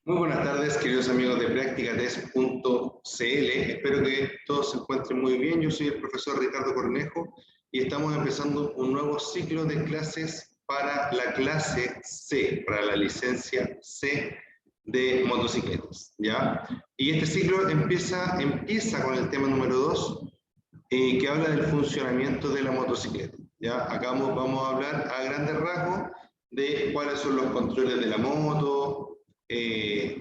Muy buenas tardes, queridos amigos de Practicatest.cl. Espero que todos se encuentren muy bien. Yo soy el profesor Ricardo Cornejo y estamos empezando un nuevo ciclo de clases para la clase C, para la licencia C de motocicletas, ¿ya? Y este ciclo empieza con el tema número 2, que habla del funcionamiento de la motocicleta, ¿ya? Acá vamos a hablar a grandes rasgos de cuáles son los controles de la moto,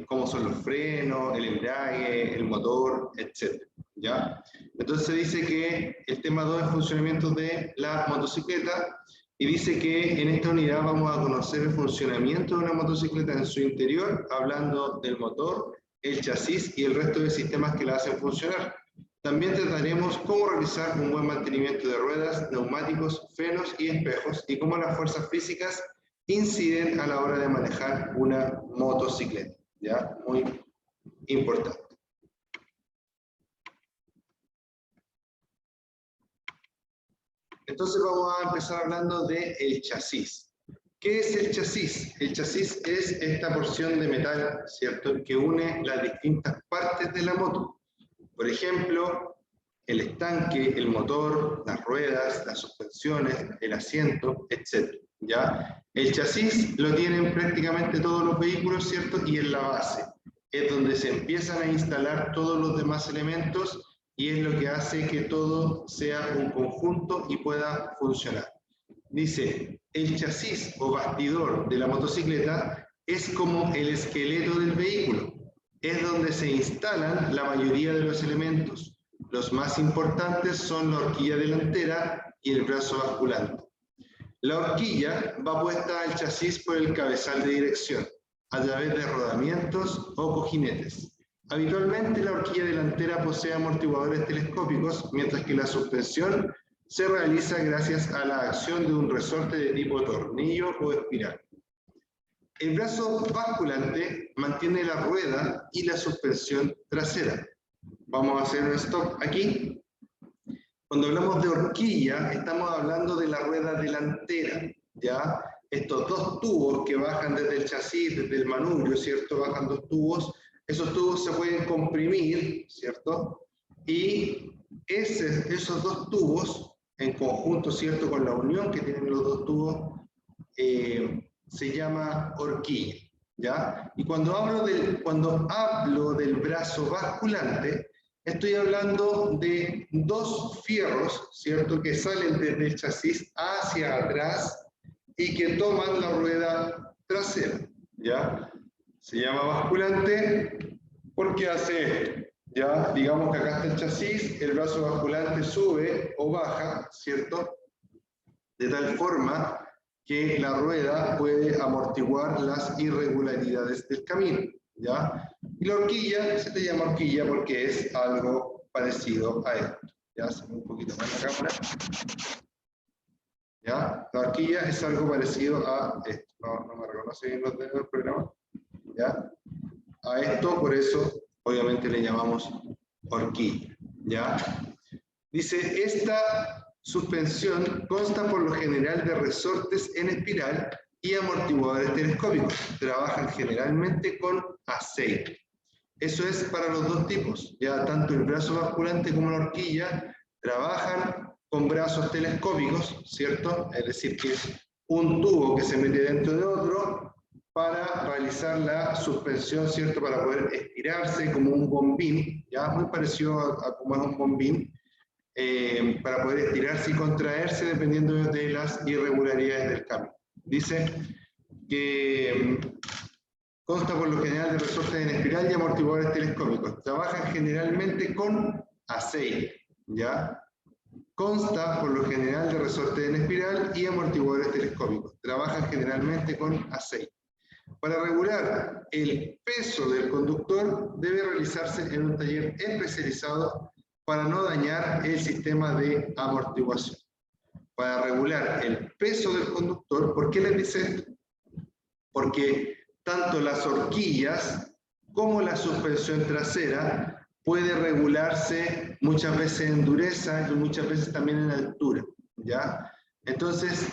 cómo son los frenos, el embrague, el motor, etc. ¿Ya? Entonces se dice que el tema 2 es funcionamiento de la motocicleta y dice que en esta unidad vamos a conocer el funcionamiento de una motocicleta en su interior, hablando del motor, el chasis y el resto de sistemas que la hacen funcionar. También trataremos cómo realizar un buen mantenimiento de ruedas, neumáticos, frenos y espejos y cómo las fuerzas físicas inciden a la hora de manejar una motocicleta, ¿ya? Muy importante. Entonces vamos a empezar hablando del chasis. ¿Qué es el chasis? El chasis es esta porción de metal, ¿cierto?, que une las distintas partes de la moto. Por ejemplo, el estanque, el motor, las ruedas, las suspensiones, el asiento, etc. ¿Ya? El chasis lo tienen prácticamente todos los vehículos, ¿cierto? Y en la base es donde se empiezan a instalar todos los demás elementos y es lo que hace que todo sea un conjunto y pueda funcionar. Dice, el chasis o bastidor de la motocicleta es como el esqueleto del vehículo. Es donde se instalan la mayoría de los elementos. Los más importantes son la horquilla delantera y el brazo basculante. La horquilla va puesta al chasis por el cabezal de dirección, a través de rodamientos o cojinetes. Habitualmente la horquilla delantera posee amortiguadores telescópicos, mientras que la suspensión se realiza gracias a la acción de un resorte de tipo tornillo o espiral. El brazo basculante mantiene la rueda y la suspensión trasera. Vamos a hacer un stop aquí. Cuando hablamos de horquilla, estamos hablando de la rueda delantera, ¿ya? Estos dos tubos que bajan desde el chasis, desde el manubrio, ¿cierto? Bajan dos tubos. Esos tubos se pueden comprimir, ¿cierto? Y esos dos tubos, en conjunto, ¿cierto?, con la unión que tienen los dos tubos, se llama horquilla, ¿ya? Y cuando hablo del brazo basculante, estoy hablando de dos fierros, ¿cierto?, que salen desde el chasis hacia atrás y que toman la rueda trasera, ¿ya? Se llama basculante porque hace esto, ¿ya? Digamos que acá está el chasis, el brazo basculante sube o baja, ¿cierto?, de tal forma que la rueda puede amortiguar las irregularidades del camino, ¿ya? Y la horquilla se te llama horquilla porque es algo parecido a esto. Ya, se ve un poquito más la cámara. ¿Ya? La horquilla es algo parecido a esto. No me reconoce bien los dedos del programa. ¿Ya? A esto, por eso, obviamente le llamamos horquilla. ¿Ya? Dice, esta suspensión consta por lo general de resortes en espiral y amortiguadores telescópicos. Trabajan generalmente con aceite. Eso es para los dos tipos. Ya tanto el brazo basculante como la horquilla trabajan con brazos telescópicos, ¿cierto? Es decir, que es un tubo que se mete dentro de otro para realizar la suspensión, ¿cierto? Para poder estirarse como un bombín, ya muy parecido a como es un bombín, para poder estirarse y contraerse dependiendo de las irregularidades del cambio. Dice que consta por lo general de resortes en espiral y amortiguadores telescópicos. Trabajan generalmente con aceite, ¿ya? Consta por lo general de resortes en espiral y amortiguadores telescópicos. Trabajan generalmente con aceite. Para regular el peso del conductor debe realizarse en un taller especializado para no dañar el sistema de amortiguación. Para regular el peso del conductor, ¿por qué les dice esto? Porque tanto las horquillas como la suspensión trasera puede regularse muchas veces en dureza y muchas veces también en altura, ¿ya? Entonces,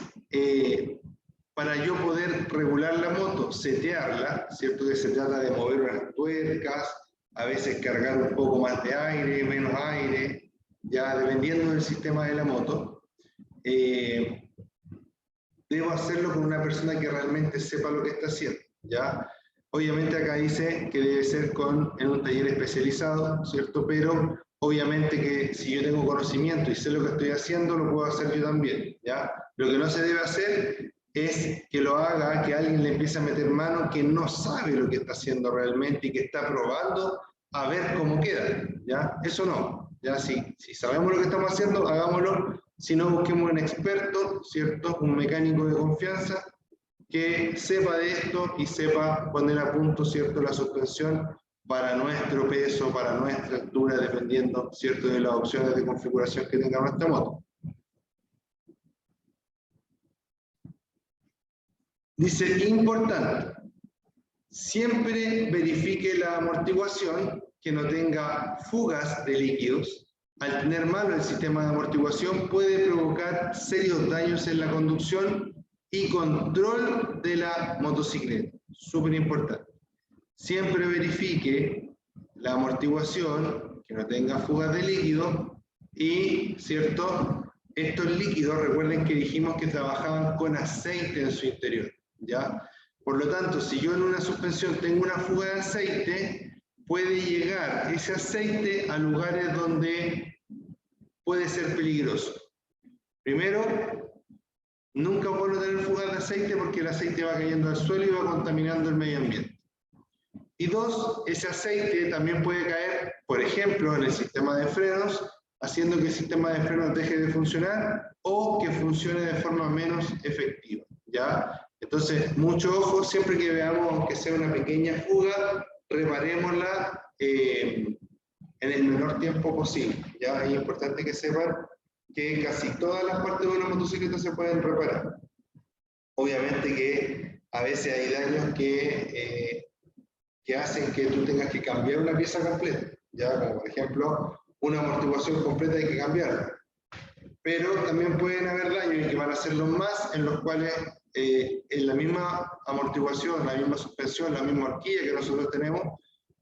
para yo poder regular la moto, setearla, ¿cierto? Que se trata de mover unas tuercas, a veces cargar un poco más de aire, menos aire, ya dependiendo del sistema de la moto. Debo hacerlo con una persona que realmente sepa lo que está haciendo, ¿ya? Obviamente acá dice que debe ser en un taller especializado, ¿cierto? Pero obviamente que si yo tengo conocimiento y sé lo que estoy haciendo, lo puedo hacer yo también, ¿ya? Lo que no se debe hacer es que lo haga, que alguien le empiece a meter mano que no sabe lo que está haciendo realmente y que está probando a ver cómo queda, ¿ya? Eso no, ¿ya? Si sabemos lo que estamos haciendo, hagámoslo. Si no, busquemos un experto, ¿cierto? Un mecánico de confianza que sepa de esto y sepa poner a punto, ¿cierto?, la suspensión para nuestro peso, para nuestra altura, dependiendo, ¿cierto?, de las opciones de configuración que tenga nuestra moto. Dice, importante, siempre verifique la amortiguación, que no tenga fugas de líquidos. Al tener malo el sistema de amortiguación puede provocar serios daños en la conducción y control de la motocicleta. Súper importante. Siempre verifique la amortiguación, que no tenga fugas de líquido y, ¿cierto? Estos líquidos, recuerden que dijimos que trabajaban con aceite en su interior, ¿ya? Por lo tanto, si yo en una suspensión tengo una fuga de aceite, puede llegar ese aceite a lugares donde puede ser peligroso. Primero, nunca es bueno tener fugas de aceite porque el aceite va cayendo al suelo y va contaminando el medio ambiente. Y dos, ese aceite también puede caer, por ejemplo, en el sistema de frenos, haciendo que el sistema de frenos deje de funcionar o que funcione de forma menos efectiva, ¿ya? Entonces, mucho ojo, siempre que veamos que sea una pequeña fuga, reparémosla en el menor tiempo posible, ¿ya? Es importante que sepan que casi todas las partes de una motocicleta se pueden reparar. Obviamente que a veces hay daños que hacen que tú tengas que cambiar una pieza completa, ¿ya? Como por ejemplo, una amortiguación completa hay que cambiarla. Pero también pueden haber daños y que van a ser los más en los cuales en la misma amortiguación, la misma suspensión, la misma horquilla que nosotros tenemos,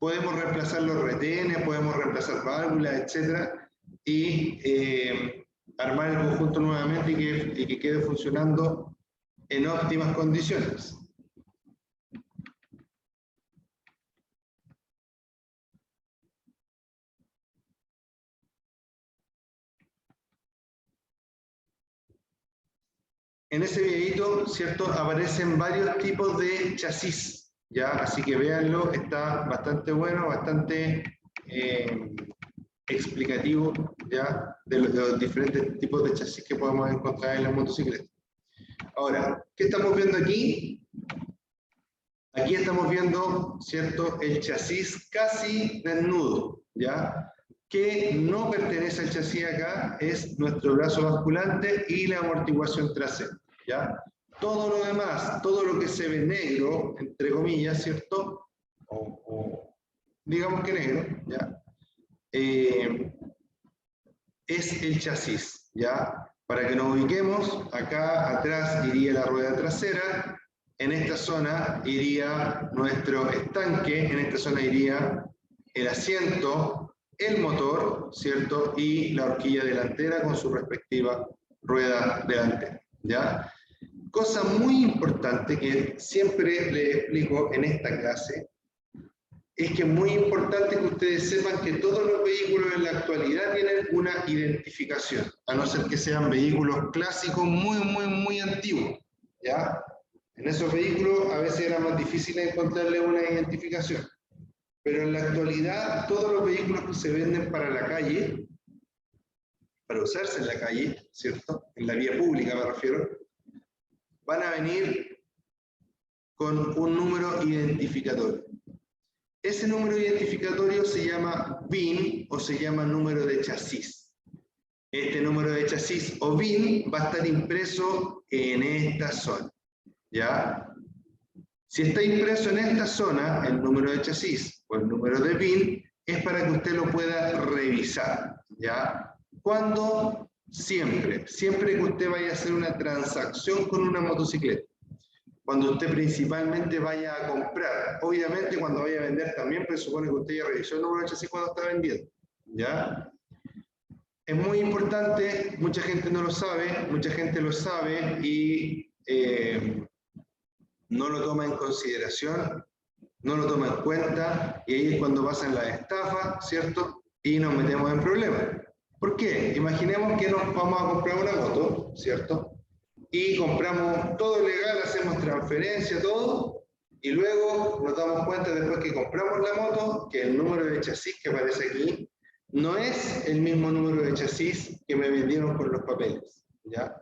podemos reemplazar los retenes, podemos reemplazar válvulas, etc. Y armar el conjunto nuevamente y que quede funcionando en óptimas condiciones. En ese videito, ¿cierto?, aparecen varios tipos de chasis, ¿ya? Así que véanlo, está bastante bueno, bastante explicativo, ¿ya?, de los diferentes tipos de chasis que podemos encontrar en la motocicleta. Ahora, ¿qué estamos viendo aquí? Aquí estamos viendo, ¿cierto?, el chasis casi desnudo, ¿ya? Que no pertenece al chasis acá, es nuestro brazo basculante y la amortiguación trasera, ¿ya? Todo lo demás, todo lo que se ve negro, entre comillas, ¿cierto? O digamos que negro, ¿ya? Es el chasis, ¿ya? Para que nos ubiquemos, acá atrás iría la rueda trasera, en esta zona iría nuestro estanque, en esta zona iría el asiento, el motor, ¿cierto? Y la horquilla delantera con su respectiva rueda delantera, ¿ya? Cosa muy importante que siempre les explico en esta clase, es que es muy importante que ustedes sepan que todos los vehículos en la actualidad tienen una identificación, a no ser que sean vehículos clásicos muy antiguos, ¿ya? En esos vehículos a veces era más difícil encontrarle una identificación, pero en la actualidad todos los vehículos que se venden para la calle, para usarse en la calle, ¿cierto?, en la vía pública me refiero, van a venir con un número identificatorio. Ese número identificatorio se llama VIN o se llama número de chasis. Este número de chasis o VIN va a estar impreso en esta zona, ¿ya? Si está impreso en esta zona, el número de chasis o el número de VIN, es para que usted lo pueda revisar, ¿ya? ¿Cuándo? Siempre. Siempre que usted vaya a hacer una transacción con una motocicleta. cuando usted principalmente vaya a comprar. Obviamente cuando vaya a vender también, pero supone que usted ya revisó el número de chasis cuando está vendiendo, ¿ya? Es muy importante, mucha gente no lo sabe, mucha gente lo sabe y no lo toma en consideración, no lo toma en cuenta, y ahí es cuando pasan las estafas, ¿cierto? Y nos metemos en problemas. ¿Por qué? Imaginemos que nos vamos a comprar una moto, ¿cierto? Y compramos todo legal, hacemos transferencia, todo, y luego nos damos cuenta después que compramos la moto, que el número de chasis que aparece aquí no es el mismo número de chasis que me vendieron con los papeles, ¿ya?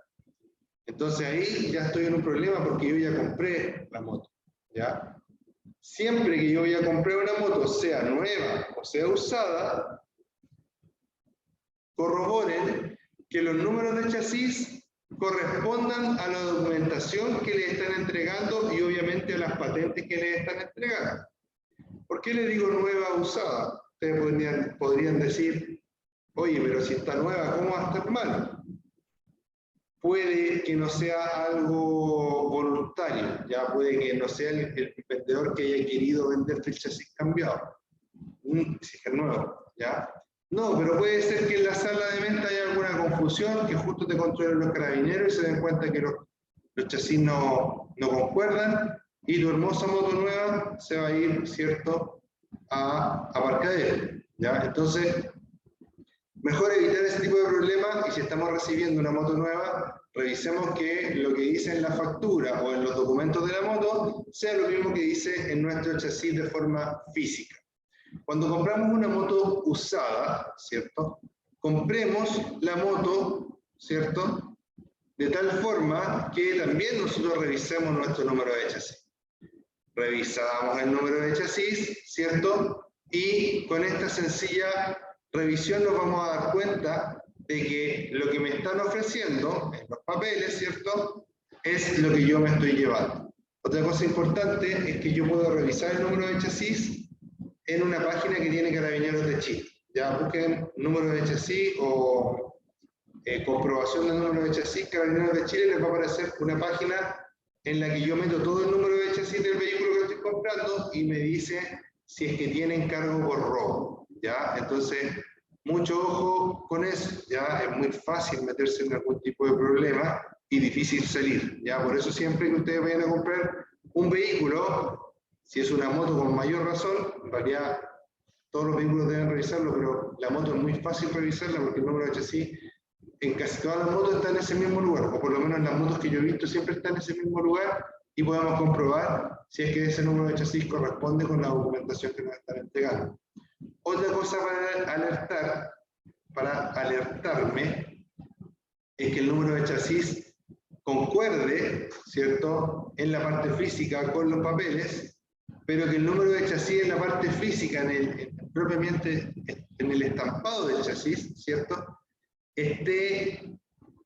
Entonces ahí ya estoy en un problema porque yo ya compré la moto, ¿ya? Siempre que yo voy a comprar una moto, sea nueva o sea usada, corroboren que los números de chasis correspondan a la documentación que le están entregando y obviamente a las patentes que le están entregando. ¿Por qué le digo nueva o usada? Ustedes podrían decir, oye, pero si está nueva, ¿cómo va a estar mal? Puede que no sea algo voluntario, ya puede que no sea el vendedor que haya querido venderte el chasis cambiado, si es nuevo, ¿ya? No, pero puede ser que en la sala de venta haya alguna confusión, que justo te controlen los carabineros y se den cuenta que los chasis no concuerdan y tu hermosa moto nueva se va a ir, ¿cierto?, a aparcadero, ¿ya? Entonces, mejor evitar ese tipo de problemas, y si estamos recibiendo una moto nueva, revisemos que lo que dice en la factura o en los documentos de la moto sea lo mismo que dice en nuestro chasis de forma física. Cuando compramos una moto usada, ¿cierto? Compremos la moto, ¿cierto?, de tal forma que también nosotros revisemos nuestro número de chasis. Revisamos el número de chasis, ¿cierto? Y con esta sencilla revisión nos vamos a dar cuenta de que lo que me están ofreciendo en los papeles, ¿cierto?, es lo que yo me estoy llevando. Otra cosa importante es que yo puedo revisar el número de chasis en una página que tiene Carabineros de Chile. Ya busquen número de chasis o comprobación del número de chasis Carabineros de Chile, les va a aparecer una página en la que yo meto todo el número de chasis del vehículo que estoy comprando y me dice si es que tienen cargo por robo, ¿ya? Entonces, mucho ojo con eso, ¿ya? Es muy fácil meterse en algún tipo de problema y difícil salir, ¿ya? Por eso siempre que ustedes vayan a comprar un vehículo, si es una moto con mayor razón, en realidad todos los vehículos deben revisarlo, pero la moto es muy fácil revisarla porque el número de chasis en casi todas las motos está en ese mismo lugar, o por lo menos en las motos que yo he visto siempre está en ese mismo lugar, y podemos comprobar si es que ese número de chasis corresponde con la documentación que nos están entregando. Otra cosa para alertarme, es que el número de chasis concuerde, ¿cierto?, en la parte física con los papeles, pero que el número de chasis en la parte física, propiamente en el estampado del chasis, ¿cierto?, esté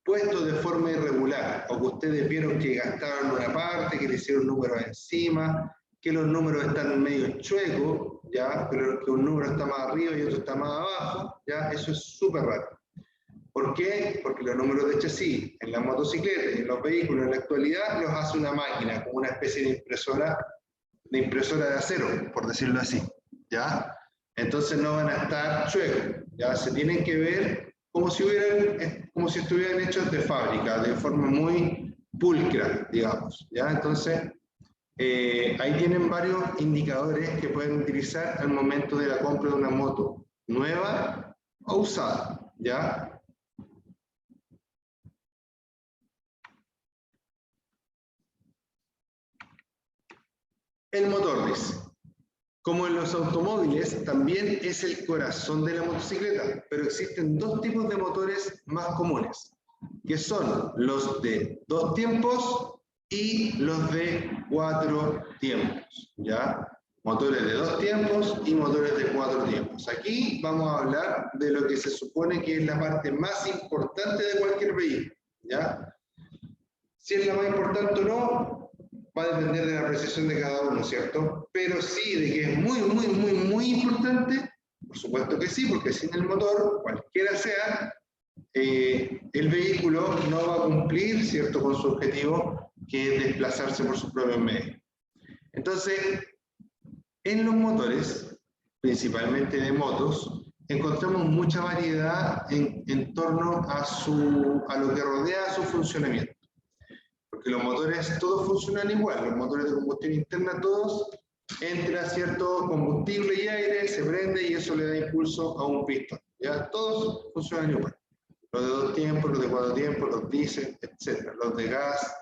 puesto de forma irregular, o que ustedes vieron que gastaron una parte, que le hicieron números encima, que los números están medio chuecos, ¿ya? Pero que un número está más arriba y otro está más abajo, ¿ya? Eso es súper raro. ¿Por qué? Porque los números de chasis en las motocicletas y en los vehículos en la actualidad los hace una máquina, como una especie de impresora de acero, por decirlo así, ¿ya? Entonces no van a estar chuecos, ¿ya? Se tienen que ver como si estuvieran hechos de fábrica, de forma muy pulcra, digamos, ¿ya? Entonces, ahí tienen varios indicadores que pueden utilizar al momento de la compra de una moto nueva o usada, ¿ya? El motor, dice. Como en los automóviles, también es el corazón de la motocicleta, pero existen dos tipos de motores más comunes, que son los de 2 tiempos y los de 4 tiempos, ¿ya? Motores de 2 tiempos y motores de 4 tiempos. Aquí vamos a hablar de lo que se supone que es la parte más importante de cualquier vehículo, ¿ya? Si es la más importante o no, va a depender de la apreciación de cada uno, ¿cierto? Pero sí, de que es muy importante, por supuesto que sí, porque sin el motor, cualquiera sea, el vehículo no va a cumplir, ¿cierto?, con su objetivo, que es desplazarse por sus propios medios. Entonces, en los motores, principalmente de motos, encontramos mucha variedad en torno a lo que rodea su funcionamiento. Porque los motores todos funcionan igual, los motores de combustión interna todos entra cierto combustible y aire, se prende y eso le da impulso a un pistón. ¿Ya? Todos funcionan igual. Los de 2 tiempos, los de 4 tiempos, los diésel, etc. Los de gas,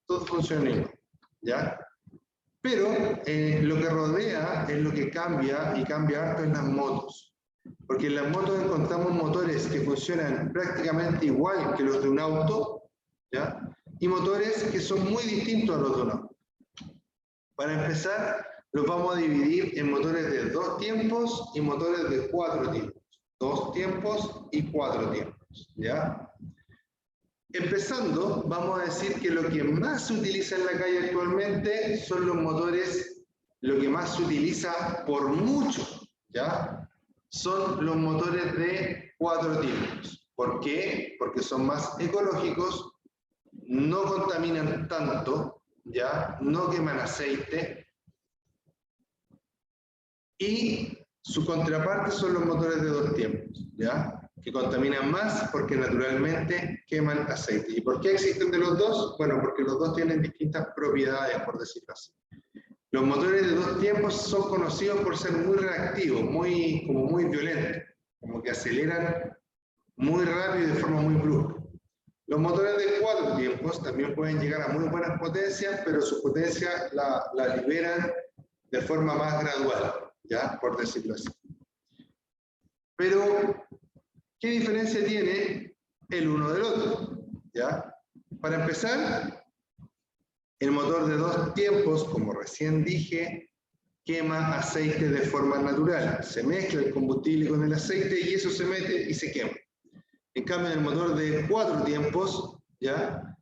todos funcionan igual. ¿Ya? Pero lo que rodea es lo que cambia y cambia harto en las motos. Porque en las motos encontramos motores que funcionan prácticamente igual que los de un auto, ¿ya? Y motores que son muy distintos a los de un auto. Para empezar, los vamos a dividir en motores de 2 tiempos y motores de 4 tiempos. 2 tiempos y 4 tiempos, ¿ya? Empezando, vamos a decir que lo que más se utiliza en la calle actualmente son los motores, lo que más se utiliza por mucho, ¿ya? Son los motores de 4 tiempos. ¿Por qué? Porque son más ecológicos, no contaminan tanto, ¿ya? No queman aceite. Y su contraparte son los motores de 2 tiempos, ¿ya? Que contaminan más porque naturalmente queman aceite. ¿Y por qué existen de los dos? Bueno, porque los dos tienen distintas propiedades, por decirlo así. Los motores de 2 tiempos son conocidos por ser muy reactivos, como muy violentos, como que aceleran muy rápido y de forma muy brusca. Los motores de 4 tiempos también pueden llegar a muy buenas potencias, pero su potencia la liberan de forma más gradual, ¿ya? Por decirlo así. Pero, ¿qué diferencia tiene el uno del otro? ¿Ya? Para empezar, el motor de 2 tiempos, como recién dije, quema aceite de forma natural. Se mezcla el combustible con el aceite y eso se mete y se quema. En cambio, en el motor de 4 tiempos, ¿ya?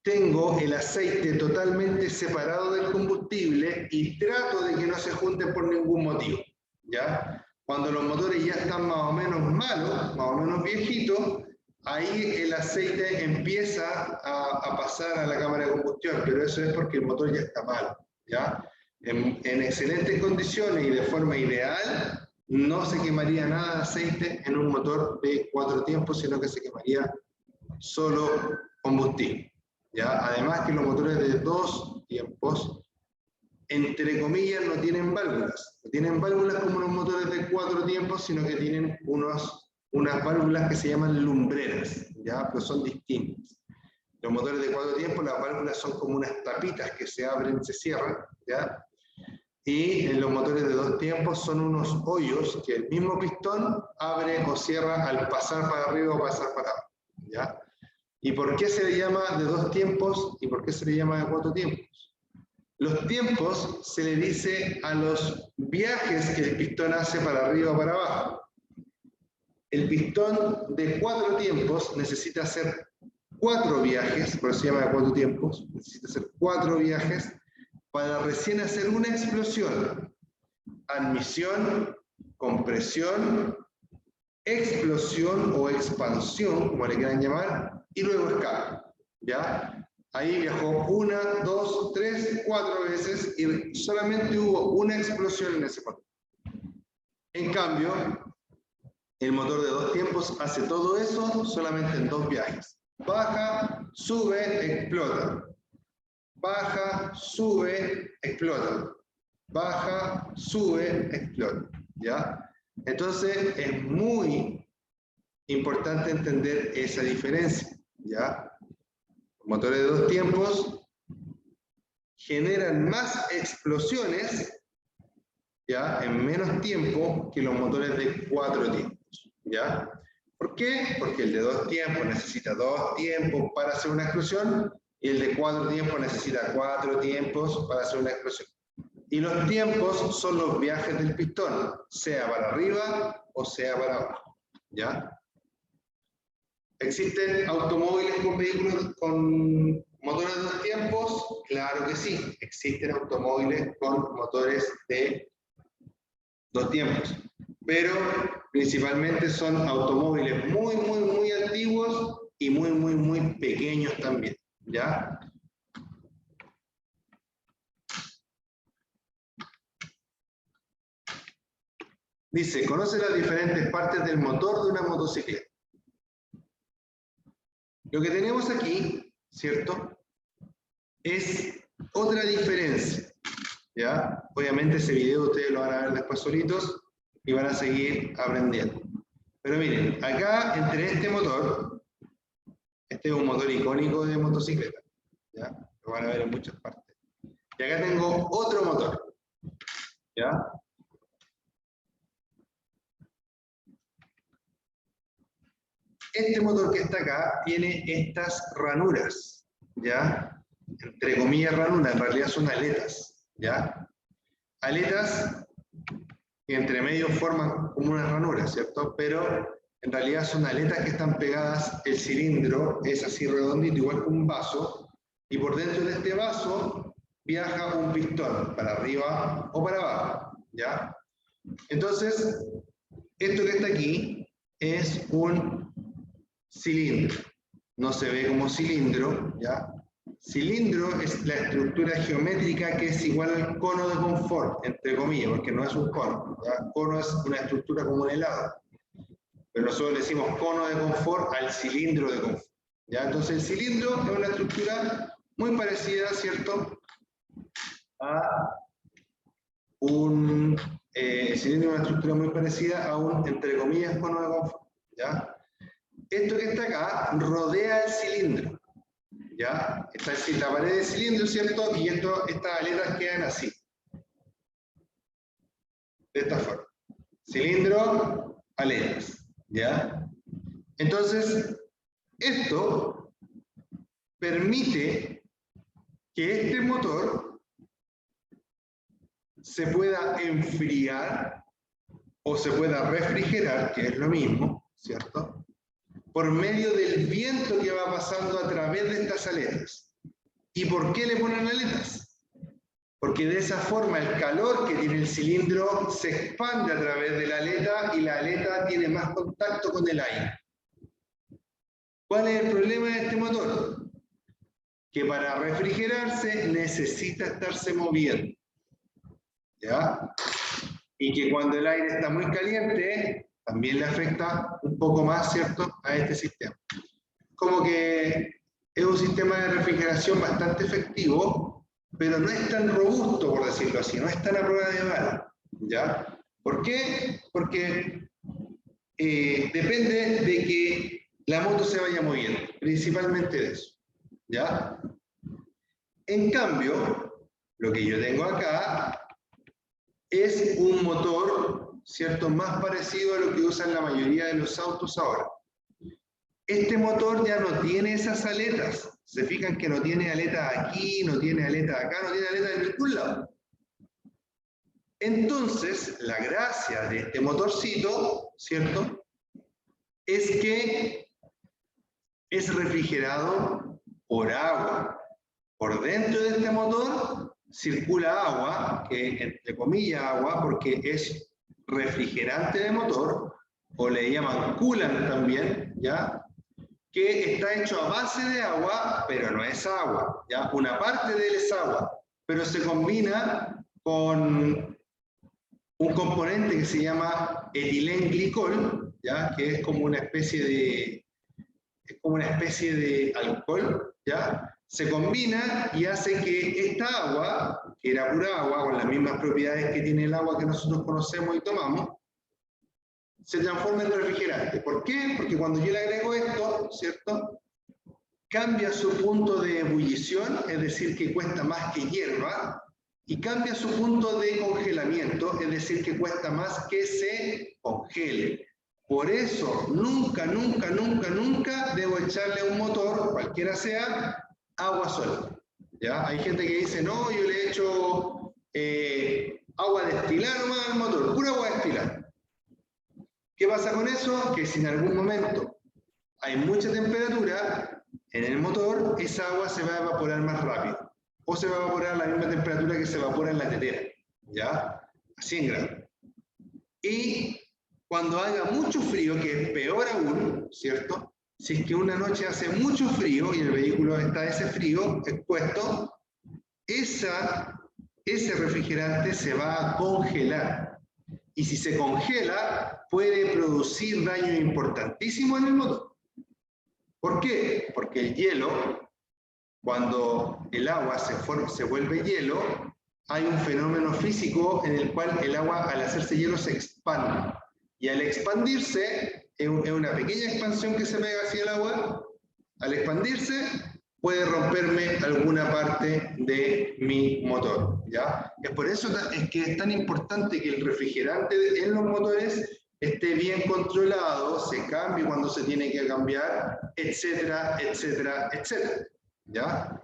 Tengo el aceite totalmente separado del combustible y trato de que no se junten por ningún motivo, ¿ya? Cuando los motores ya están más o menos malos, más o menos viejitos, ahí el aceite empieza a pasar a la cámara de combustión, pero eso es porque el motor ya está malo, ¿ya? En excelentes condiciones y de forma ideal, no se quemaría nada de aceite en un motor de 4 tiempos, sino que se quemaría solo combustible. ¿Ya? Además que los motores de 2 tiempos, entre comillas, no tienen válvulas. No tienen válvulas como los motores de 4 tiempos, sino que tienen unas válvulas que se llaman lumbreras, ¿ya? Pero son distintas. Los motores de 4 tiempos, las válvulas son como unas tapitas que se abren, se cierran, ¿ya? Y en los motores de 2 tiempos son unos hoyos que el mismo pistón abre o cierra al pasar para arriba o pasar para abajo, ¿ya? ¿Y por qué se le llama de 2 tiempos y por qué se le llama de 4 tiempos? Los tiempos se le dice a los viajes que el pistón hace para arriba o para abajo. El pistón de 4 tiempos necesita hacer 4 viajes, por eso se llama de 4 tiempos, necesita hacer 4 viajes para recién hacer una explosión. Admisión, compresión, explosión o expansión, como le quieran llamar, y luego escape, ¿ya? Ahí viajó 1, 2, 3, 4 veces y solamente hubo una explosión en ese motor. En cambio, el motor de 2 tiempos hace todo eso solamente en 2 viajes. Baja, sube, explota. Baja, sube, explota. Baja, sube, explota, ¿ya? Entonces, es muy importante entender esa diferencia, ¿ya? Los motores de 2 tiempos generan más explosiones, ¿ya? En menos tiempo que los motores de 4 tiempos, ¿ya? ¿Por qué? Porque el de 2 tiempos necesita 2 tiempos para hacer una explosión y el de 4 tiempos necesita 4 tiempos para hacer una explosión. Y los tiempos son los viajes del pistón, sea para arriba o sea para abajo, ¿ya? ¿Existen automóviles con vehículos con motores de 2 tiempos? Claro que sí, existen automóviles con motores de 2 tiempos. pero principalmente son automóviles muy, muy, muy antiguos y muy, muy, muy pequeños también, ¿ya? Dice, conoce las diferentes partes del motor de una motocicleta. Lo que tenemos aquí, ¿cierto? Es otra diferencia, ¿ya? Obviamente ese video ustedes lo van a ver después solitos y van a seguir aprendiendo. Pero miren, acá entre este motor, este es un motor icónico de motocicleta, ¿ya? Lo van a ver en muchas partes. Y acá tengo otro motor, ¿ya? Este motor que está acá tiene estas ranuras, ¿ya? Entre comillas ranuras, en realidad son aletas, ¿ya? Aletas que entre medio forman como unas ranuras, ¿cierto? Pero en realidad son aletas que están pegadas, el cilindro es así redondito, igual que un vaso, y por dentro de este vaso viaja un pistón, para arriba o para abajo, ¿ya? Entonces, esto que está aquí es un cilindro. No se ve como cilindro, ¿ya? Cilindro es la estructura geométrica que es igual al cono de confort, entre comillas, porque no es un cono, ¿ya? Cono es una estructura como un helado. Pero nosotros le decimos cono de confort al cilindro de confort, ¿ya? Entonces el cilindro es una estructura muy parecida, ¿cierto? A un... el cilindro es una estructura muy parecida a un, entre comillas, cono de confort, ¿ya? Esto que está acá rodea el cilindro, ¿ya? Está la pared del cilindro, ¿cierto? Y estas aletas quedan así, de esta forma. Cilindro, aletas, ¿ya? Entonces, esto permite que este motor se pueda enfriar o se pueda refrigerar, que es lo mismo, ¿cierto? Por medio del viento que va pasando a través de estas aletas. ¿Y por qué le ponen aletas? Porque de esa forma el calor que tiene el cilindro se expande a través de la aleta y la aleta tiene más contacto con el aire. ¿Cuál es el problema de este motor? Que para refrigerarse necesita estarse moviendo, ¿ya? Y que cuando el aire está muy caliente, también le afecta un poco más, ¿cierto?, a este sistema. Como que es un sistema de refrigeración bastante efectivo, pero no es tan robusto, por decirlo así, no es tan a prueba de bala, ¿ya? ¿Por qué? Porque depende de que la moto se vaya moviendo, principalmente de eso, ¿ya? En cambio, lo que yo tengo acá es un motor, ¿cierto?, más parecido a lo que usan la mayoría de los autos ahora. Este motor ya no tiene esas aletas. Se fijan que no tiene aletas aquí, no tiene aletas acá, no tiene aletas en ningún lado. Entonces, la gracia de este motorcito, ¿cierto?, es que es refrigerado por agua. Por dentro de este motor circula agua, que entre comillas agua, porque es refrigerante de motor, o le llaman coolant también, ¿ya? Que está hecho a base de agua, pero no es agua, ¿ya? Una parte de él es agua, pero se combina con un componente que se llama etilenglicol, ¿ya? Que es como una especie de alcohol, ¿ya? Se combina y hace que esta agua, que era pura agua, con las mismas propiedades que tiene el agua que nosotros conocemos y tomamos, se transforma en refrigerante. ¿Por qué? Porque cuando yo le agrego esto, ¿cierto?, cambia su punto de ebullición, es decir, que cuesta más que hierva, y cambia su punto de congelamiento, es decir, que cuesta más que se congele. Por eso, nunca, nunca, nunca, nunca debo echarle a un motor, cualquiera sea, agua sola. ¿Ya? Hay gente que dice, no, yo le echo agua destilada nomás al motor, pura agua destilada. ¿Qué pasa con eso? Que si en algún momento hay mucha temperatura en el motor, esa agua se va a evaporar más rápido. O se va a evaporar a la misma temperatura que se evapora en la tetera. ¿Ya? A 100 grados. Y Cuando haga mucho frío, que es peor aún, ¿cierto? Si es que una noche hace mucho frío y el vehículo está ese frío expuesto, ese refrigerante se va a congelar. Y si se congela, puede producir daño importantísimo en el motor. ¿Por qué? Porque el hielo, cuando el agua se vuelve hielo, hay un fenómeno físico en el cual el agua, al hacerse hielo, se expande. Y al expandirse, es una pequeña expansión que se pega hacia el agua, al expandirse, puede romperme alguna parte de mi motor, ¿ya? Es por eso es que es tan importante que el refrigerante en los motores esté bien controlado, se cambie cuando se tiene que cambiar, etcétera, etcétera, etcétera, ¿ya?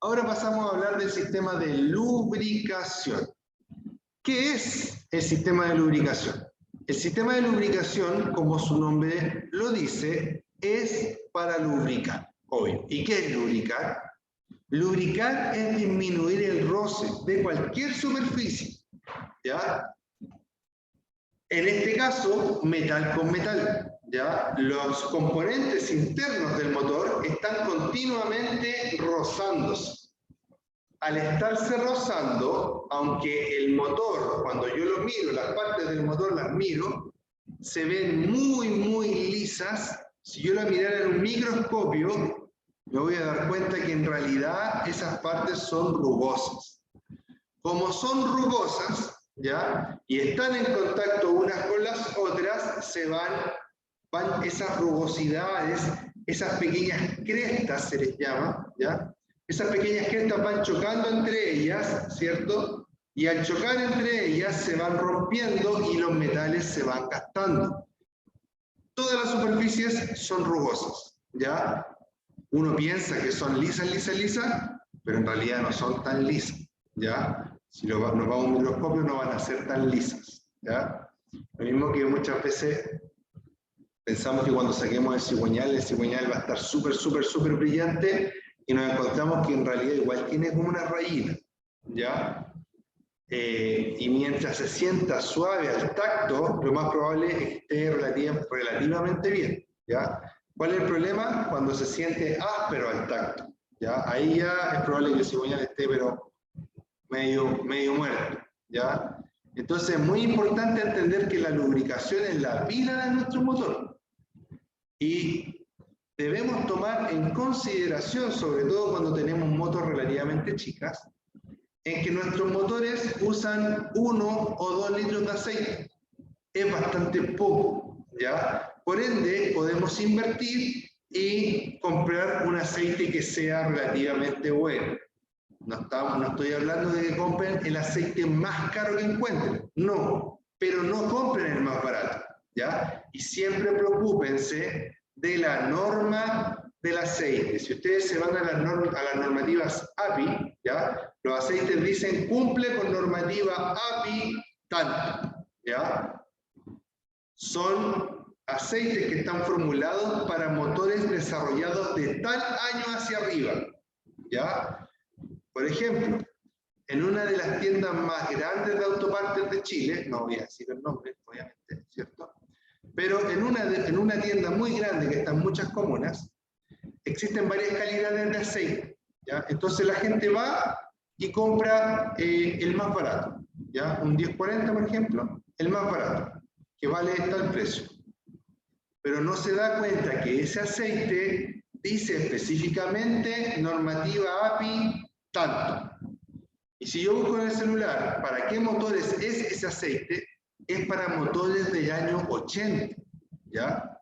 Ahora pasamos a hablar del sistema de lubricación. ¿Qué es el sistema de lubricación? El sistema de lubricación, como su nombre lo dice, es para lubricar, obvio. ¿Y qué es lubricar? Lubricar es disminuir el roce de cualquier superficie, ¿ya? En este caso, metal con metal, ¿ya? Los componentes internos del motor están continuamente rozándose. Al estarse rozando, aunque el motor, cuando yo lo miro, las partes del motor las miro, se ven muy, muy lisas. Si yo la mirara en un microscopio, me voy a dar cuenta que en realidad esas partes son rugosas. Como son rugosas, ¿ya? Y están en contacto unas con las otras, se van esas rugosidades, esas pequeñas crestas se les llama, ¿ya? Esas pequeñas crestas van chocando entre ellas, ¿cierto? Y al chocar entre ellas se van rompiendo y los metales se van gastando. Todas las superficies son rugosas, ¿ya? Uno piensa que son lisas, lisas, lisas, pero en realidad no son tan lisas, ¿ya? Si nos vamos a un microscopio no van a ser tan lisas, ¿ya? Lo mismo que muchas veces pensamos que cuando saquemos el cigüeñal va a estar súper, súper, súper brillante, y nos encontramos que en realidad igual tiene como una rayita, ¿ya? Y mientras se sienta suave al tacto, lo más probable es que esté relativamente bien, ¿ya? ¿Cuál es el problema? Cuando se siente áspero al tacto, ¿ya? Ahí ya es probable que el cigüeñal esté pero medio muerto, ¿ya? Entonces es muy importante entender que la lubricación es la pila de nuestro motor. Y debemos tomar en consideración, sobre todo cuando tenemos motos relativamente chicas, en que nuestros motores usan 1 o 2 litros de aceite. Es bastante poco, ¿ya? Por ende, podemos invertir y comprar un aceite que sea relativamente bueno. No estoy hablando de que compren el aceite más caro que encuentren, no, pero no compren el más barato, ¿ya? Y siempre preocúpense de la norma del aceite. Si ustedes se van a las normativas API, ¿ya? Los aceites dicen cumple con normativa API tanto, ¿ya? Son aceites que están formulados para motores desarrollados de tal año hacia arriba, ¿ya? Por ejemplo, en una de las tiendas más grandes de autopartes de Chile, no voy a decir el nombre, obviamente, ¿cierto? Pero en una tienda muy grande que está en muchas comunas, existen varias calidades de aceite, ¿ya? Entonces la gente va y compra el más barato, ¿ya? Un 1040, por ejemplo, el más barato, que vale tal precio. Pero no se da cuenta que ese aceite dice específicamente normativa API tanto. Y si yo busco en el celular para qué motores es ese aceite, es para motores del año 80, ¿ya?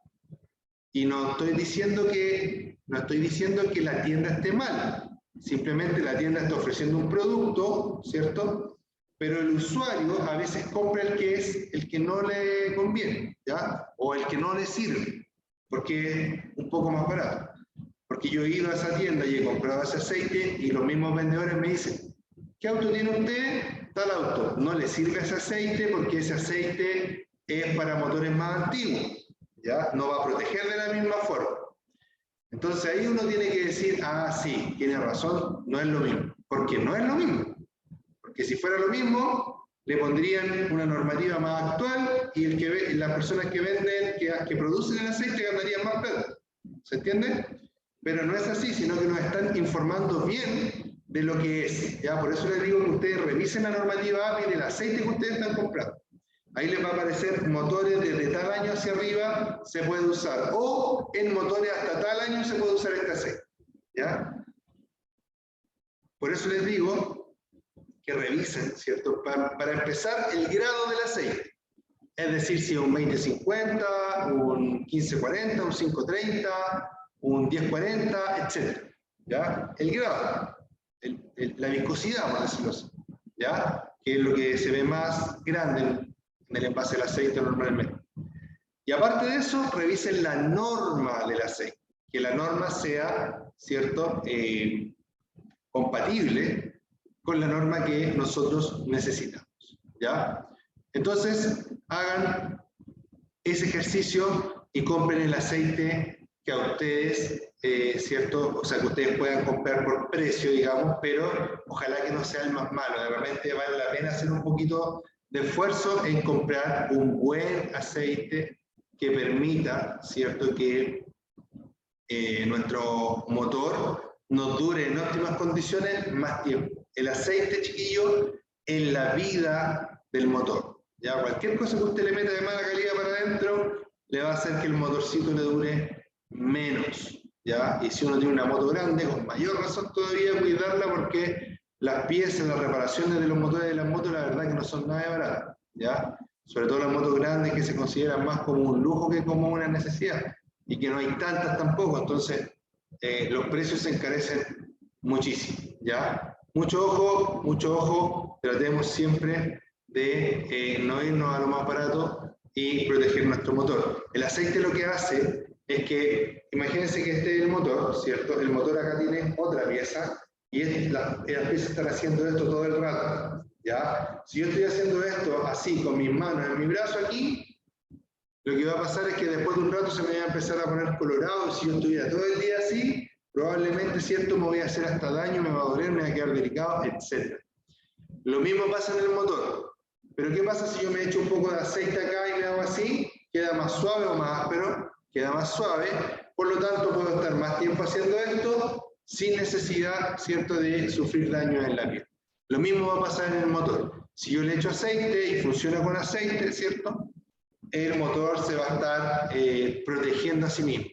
Y no estoy diciendo que la tienda esté mal, simplemente la tienda está ofreciendo un producto, ¿cierto? Pero el usuario a veces compra el que no le conviene, ¿ya? O el que no le sirve, porque es un poco más barato. Porque yo he ido a esa tienda y he comprado ese aceite y los mismos vendedores me dicen, ¿qué auto tiene usted? Tal auto. No le sirve ese aceite porque ese aceite es para motores más antiguos, ¿ya? No va a proteger de la misma forma. Entonces ahí uno tiene que decir, ah, sí, tiene razón, no es lo mismo. Porque no es lo mismo. Porque si fuera lo mismo, le pondrían una normativa más actual y las personas que venden, que producen el aceite ganarían más plata. ¿Se entiende? Pero no es así, sino que nos están informando bien de lo que es. ¿Ya? Por eso les digo que ustedes revisen la normativa API del aceite que ustedes están comprando. Ahí les va a aparecer motores desde tal año hacia arriba se puede usar. O en motores hasta tal año se puede usar este aceite. ¿Ya? Por eso les digo que revisen, ¿cierto? Para empezar, el grado del aceite. Es decir, si es un 2050, un 1540, un 530, un 1040, etc. ¿Ya? El grado, la viscosidad, por decirlo así. ¿Ya? Que es lo que se ve más grande en el envase del aceite normalmente. Y aparte de eso, revisen la norma del aceite. Que la norma sea, ¿cierto? Compatible con la norma que nosotros necesitamos. ¿Ya? Entonces, hagan ese ejercicio y compren el aceite que a ustedes, ¿cierto? O sea, que ustedes puedan comprar por precio, digamos, pero ojalá que no sea el más malo. De repente vale la pena hacer un poquito de esfuerzo en comprar un buen aceite que permita, ¿cierto?, que nuestro motor nos dure en óptimas condiciones más tiempo. El aceite, chiquillo, en la vida del motor. Ya cualquier cosa que usted le meta de mala calidad para adentro, le va a hacer que el motorcito le dure menos. ¿Ya? Y si uno tiene una moto grande, con mayor razón todavía cuidarla, porque las piezas, las reparaciones de los motores de las motos, la verdad que no son nada baratas. ¿Ya? Sobre todo las motos grandes, que se consideran más como un lujo que como una necesidad. Y que no hay tantas tampoco, entonces los precios se encarecen muchísimo. ¿Ya? Mucho ojo, tratemos siempre de no irnos a lo más barato y proteger nuestro motor. El aceite lo que hace es que, imagínense que este es el motor, ¿cierto? El motor acá tiene otra pieza y las piezas están haciendo esto todo el rato, ¿ya? Si yo estoy haciendo esto así, con mis manos en mi brazo aquí, lo que va a pasar es que después de un rato se me va a empezar a poner colorado. Si yo estuviera todo el día así, probablemente, ¿cierto?, me voy a hacer hasta daño, me va a doler, me va a quedar delicado, etc. Lo mismo pasa en el motor. Pero ¿qué pasa si yo me echo un poco de aceite acá y me hago así? ¿Queda más suave o más áspero? Queda más suave. Por lo tanto, puedo estar más tiempo haciendo esto sin necesidad, ¿cierto?, de sufrir daño en la piel. Lo mismo va a pasar en el motor. Si yo le echo aceite y funciona con aceite, ¿cierto?, el motor se va a estar protegiendo a sí mismo.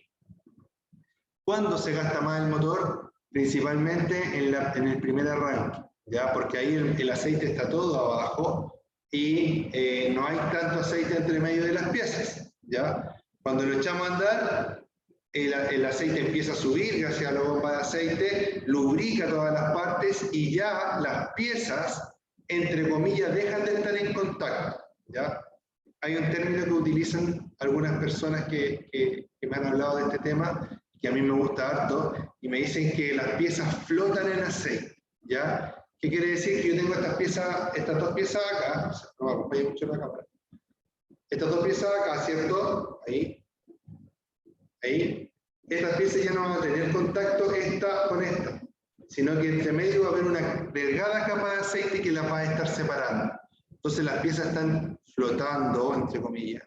¿Cuándo se gasta más el motor? Principalmente en el primer arranque, ¿ya? Porque ahí el aceite está todo abajo y no hay tanto aceite entre medio de las piezas, ¿ya? Cuando lo echamos a andar, el aceite empieza a subir gracias a la bomba de aceite, lubrica todas las partes y ya las piezas, entre comillas, dejan de estar en contacto, ¿ya? Hay un término que utilizan algunas personas que me han hablado de este tema, que a mí me gusta harto, y me dicen que las piezas flotan en aceite, ¿ya? ¿Qué quiere decir? Que yo tengo estas dos piezas acá, no me acompaña mucho la cámara, estas dos piezas acá, ¿cierto? Ahí. Estas piezas ya no van a tener contacto esta con esta, sino que entre medio va a haber una delgada capa de aceite que las va a estar separando. Entonces las piezas están flotando, entre comillas,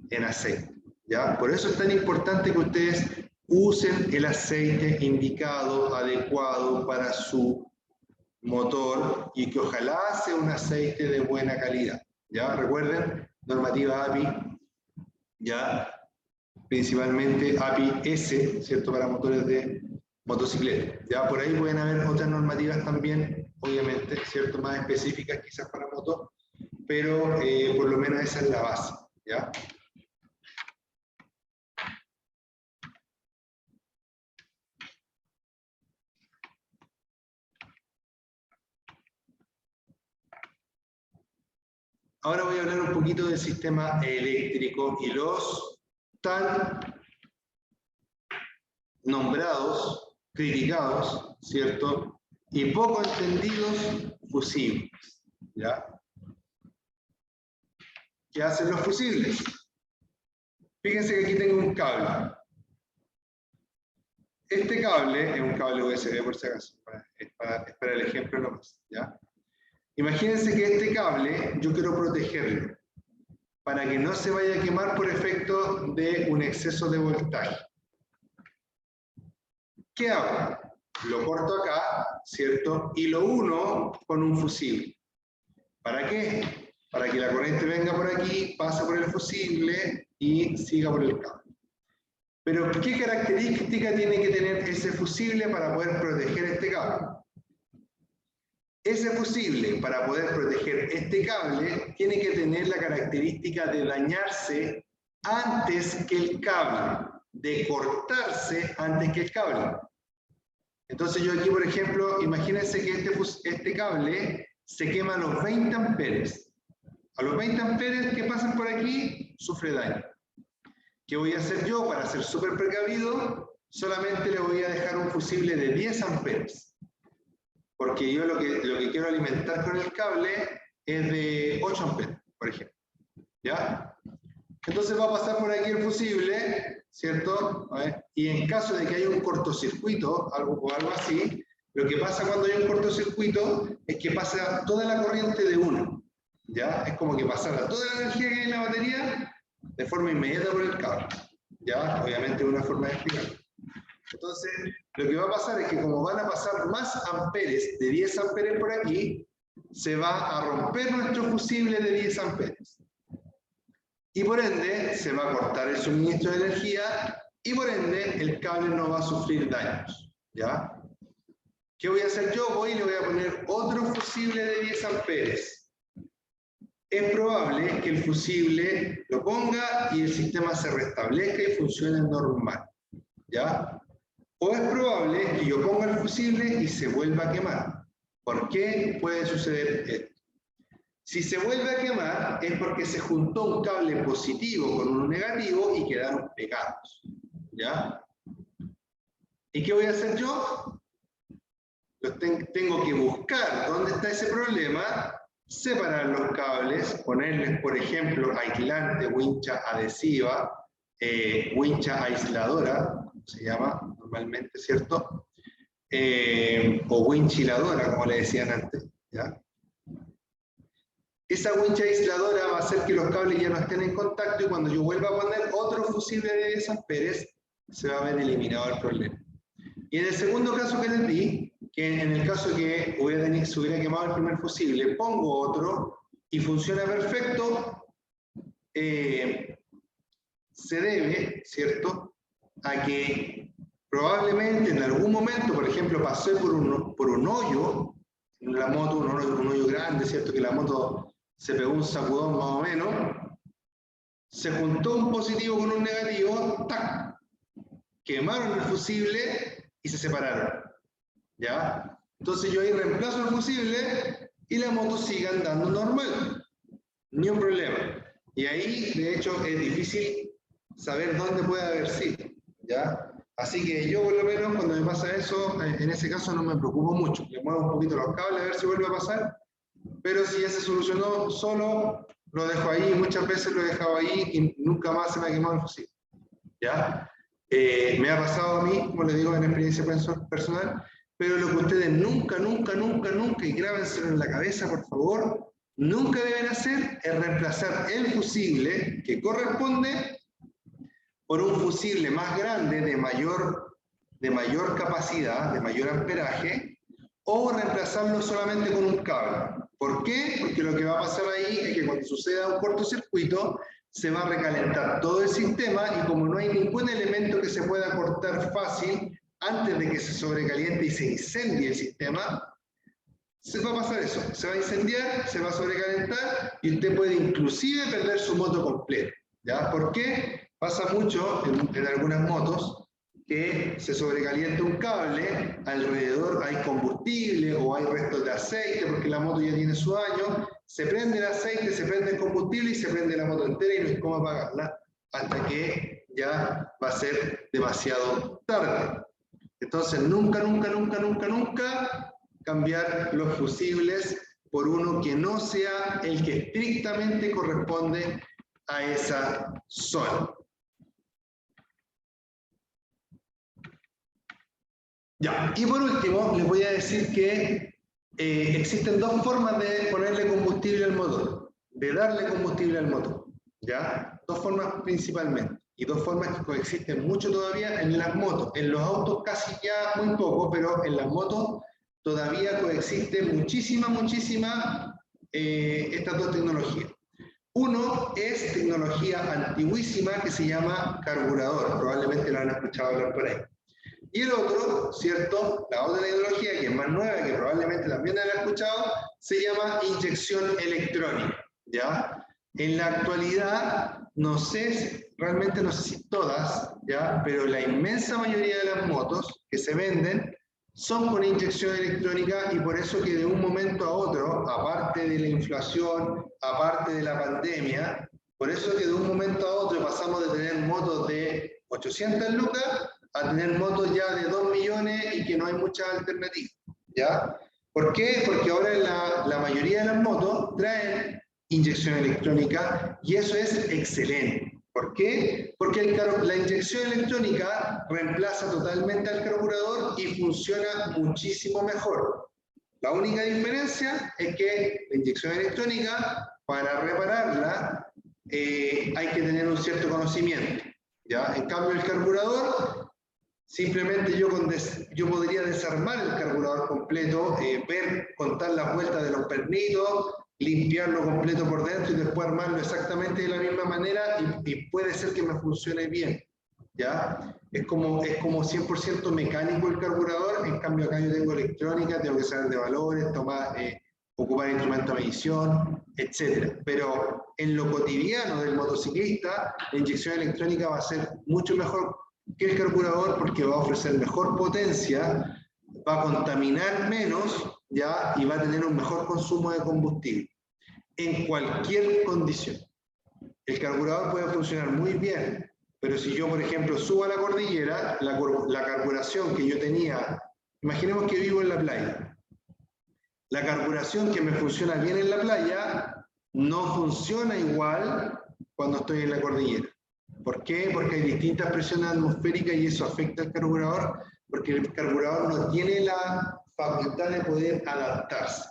en aceite, ¿ya? Por eso es tan importante que ustedes usen el aceite indicado, adecuado para su motor y que ojalá sea un aceite de buena calidad, ¿ya? Recuerden, normativa API, ya principalmente API S, ¿cierto?, para motores de motocicleta. Ya por ahí pueden haber otras normativas también, obviamente, ¿cierto?, más específicas quizás para motos, pero por lo menos esa es la base, ¿ya? Ahora voy a hablar un poquito del sistema eléctrico y los tan nombrados, criticados, ¿cierto?, y poco entendidos fusibles, ¿ya? ¿Qué hacen los fusibles? Fíjense que aquí tengo un cable. Este cable es un cable USB, por si acaso, es para el ejemplo nomás, ¿ya? Imagínense que este cable yo quiero protegerlo para que no se vaya a quemar por efecto de un exceso de voltaje. ¿Qué hago? Lo corto acá, ¿cierto? Y lo uno con un fusible. ¿Para qué? Para que la corriente venga por aquí, pase por el fusible y siga por el cable. Pero, ¿qué característica tiene que tener ese fusible para poder proteger este cable? Ese fusible, para poder proteger este cable, tiene que tener la característica de dañarse antes que el cable, de cortarse antes que el cable. Entonces yo aquí, por ejemplo, imagínense que este cable se quema a los 20 amperes. A los 20 amperes que pasan por aquí, sufre daño. ¿Qué voy a hacer yo para ser súper precavido? Solamente le voy a dejar un fusible de 10 amperes. Porque yo lo que quiero alimentar con el cable es de 8 amperes, por ejemplo. ¿Ya? Entonces va a pasar por aquí el fusible, ¿cierto? Y en caso de que haya un cortocircuito, algo así, lo que pasa cuando hay un cortocircuito es que pasa toda la corriente de uno. ¿Ya? Es como que pasara toda la energía que hay en la batería de forma inmediata por el cable. ¿Ya? Obviamente es una forma de explicarlo. Entonces, lo que va a pasar es que como van a pasar más amperes, de 10 amperes por aquí, se va a romper nuestro fusible de 10 amperes. Y por ende, se va a cortar el suministro de energía y por ende, el cable no va a sufrir daños. ¿Ya? ¿Qué voy a hacer yo? Voy y le voy a poner otro fusible de 10 amperes. Es probable que el fusible lo ponga y el sistema se restablezca y funcione normal. ¿Ya? O es probable que yo ponga el fusible y se vuelva a quemar. ¿Por qué puede suceder esto? Si se vuelve a quemar es porque se juntó un cable positivo con uno negativo y quedaron pegados. ¿Ya? ¿Y qué voy a hacer yo? Tengo que buscar dónde está ese problema, separar los cables, ponerles, por ejemplo, aislante, wincha adhesiva, wincha aisladora, se llama normalmente, ¿cierto? O winchiladora, como le decían antes. ¿Ya? Esa wincha aisladora va a hacer que los cables ya no estén en contacto y cuando yo vuelva a poner otro fusible de 10 amperes, se va a ver eliminado el problema. Y en el segundo caso que les di, que en el caso que se hubiera quemado el primer fusible, pongo otro y funciona perfecto, se debe, ¿cierto?, a que probablemente en algún momento, por ejemplo, pasé por un hoyo, en la moto, un hoyo grande, ¿cierto?, que la moto se pegó un sacudón más o menos, se juntó un positivo con un negativo, ¡tac!, quemaron el fusible y se separaron. ¿Ya? Entonces yo ahí reemplazo el fusible y la moto sigue andando normal. Ni un problema. Y ahí, de hecho, es difícil saber dónde puede haber sido. ¿Ya? Así que yo, por lo menos, cuando me pasa eso, en ese caso no me preocupo mucho. Le muevo un poquito los cables a ver si vuelve a pasar. Pero si ya se solucionó solo, lo dejo ahí. Muchas veces lo he dejado ahí y nunca más se me ha quemado el fusible. ¿Ya? Me ha pasado a mí, como les digo, en experiencia personal, pero lo que ustedes nunca, y grábenselo en la cabeza, por favor, nunca deben hacer es reemplazar el fusible que corresponde por un fusible más grande, de mayor capacidad, de mayor amperaje, o reemplazarlo solamente con un cable. ¿Por qué? Porque lo que va a pasar ahí es que cuando suceda un cortocircuito, se va a recalentar todo el sistema y como no hay ningún elemento que se pueda cortar fácil antes de que se sobrecaliente y se incendie el sistema, se va a pasar eso, se va a incendiar, se va a sobrecalentar y usted puede inclusive perder su moto completa. ¿Ya? ¿Por qué? Pasa mucho en algunas motos que se sobrecalienta un cable, alrededor hay combustible o hay restos de aceite porque la moto ya tiene su año, se prende el aceite, se prende el combustible y se prende la moto entera y no hay cómo apagarla hasta que ya va a ser demasiado tarde. Entonces nunca cambiar los fusibles por uno que no sea el que estrictamente corresponde a esa zona. Ya, y por último, les voy a decir que existen dos formas de ponerle combustible al motor, de darle combustible al motor, ¿ya? Dos formas principalmente, y dos formas que coexisten mucho todavía en las motos. En los autos casi ya muy poco, pero en las motos todavía coexisten muchísima estas dos tecnologías. Uno es tecnología antiguísima que se llama carburador, probablemente lo han escuchado hablar por ahí. Y el otro, ¿cierto? La otra tecnología que es más nueva, que probablemente también han escuchado, se llama inyección electrónica, ¿ya? En la actualidad, no sé, realmente no sé si todas, ¿ya? Pero la inmensa mayoría de las motos que se venden son con inyección electrónica, y por eso que de un momento a otro, aparte de la inflación, aparte de la pandemia, por eso que de un momento a otro pasamos de tener motos de 800 lucas a tener motos ya de 2 millones y que no hay muchas alternativas, ¿ya? ¿Por qué? Porque ahora la mayoría de las motos traen inyección electrónica, y eso es excelente. ¿Por qué? Porque la inyección electrónica reemplaza totalmente al carburador y funciona muchísimo mejor. La única diferencia es que la inyección electrónica, para repararla, hay que tener un cierto conocimiento, ¿ya? En cambio, el carburador, simplemente yo podría desarmar el carburador completo, contar las vueltas de los pernitos, limpiarlo completo por dentro y después armarlo exactamente de la misma manera, y puede ser que me funcione bien, ¿ya? Es como 100% mecánico el carburador. En cambio acá yo tengo electrónica, tengo que saber de valores, ocupar instrumentos de medición, etc. Pero en lo cotidiano del motociclista, la inyección electrónica va a ser mucho mejor que el carburador, porque va a ofrecer mejor potencia, va a contaminar menos, ¿ya? Y va a tener un mejor consumo de combustible en cualquier condición. El carburador puede funcionar muy bien, pero si yo, por ejemplo, subo a la cordillera, la carburación que yo tenía, imaginemos que vivo en la playa, la carburación que me funciona bien en la playa no funciona igual cuando estoy en la cordillera. ¿Por qué? Porque hay distintas presiones atmosféricas y eso afecta al carburador, porque el carburador no tiene la facultad de poder adaptarse.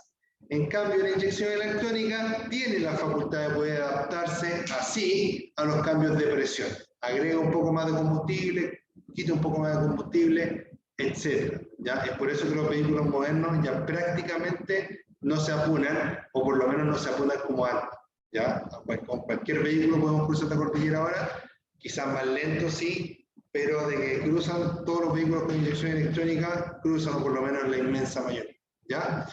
En cambio, la inyección electrónica tiene la facultad de poder adaptarse así a los cambios de presión. Agrega un poco más de combustible, quita un poco más de combustible, etc. ¿Ya? Es por eso que los vehículos modernos ya prácticamente no se apunan, o por lo menos no se apunan como antes. ¿Ya? Con cualquier vehículo podemos cruzar la cordillera ahora, quizás más lento sí, pero de que cruzan todos los vehículos con inyección electrónica, cruzan por lo menos la inmensa mayoría. ¿Ya?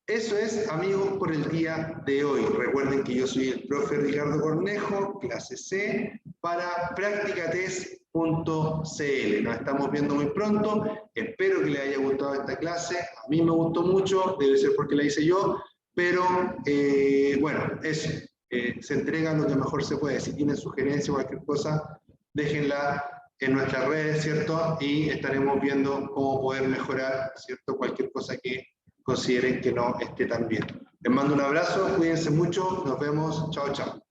Eso es, amigos, por el día de hoy. Recuerden que yo soy el profe Ricardo Cornejo, clase C, para practicatest.cl. Nos estamos viendo muy pronto. Espero que les haya gustado esta clase. A mí me gustó mucho, debe ser porque la hice yo, pero bueno, eso. Se entrega lo que mejor se puede. Si tienen sugerencias o cualquier cosa, déjenla en nuestras redes, ¿cierto? Y estaremos viendo cómo poder mejorar, ¿cierto? Cualquier cosa que consideren que no esté tan bien. Les mando un abrazo, cuídense mucho, nos vemos, chao, chao.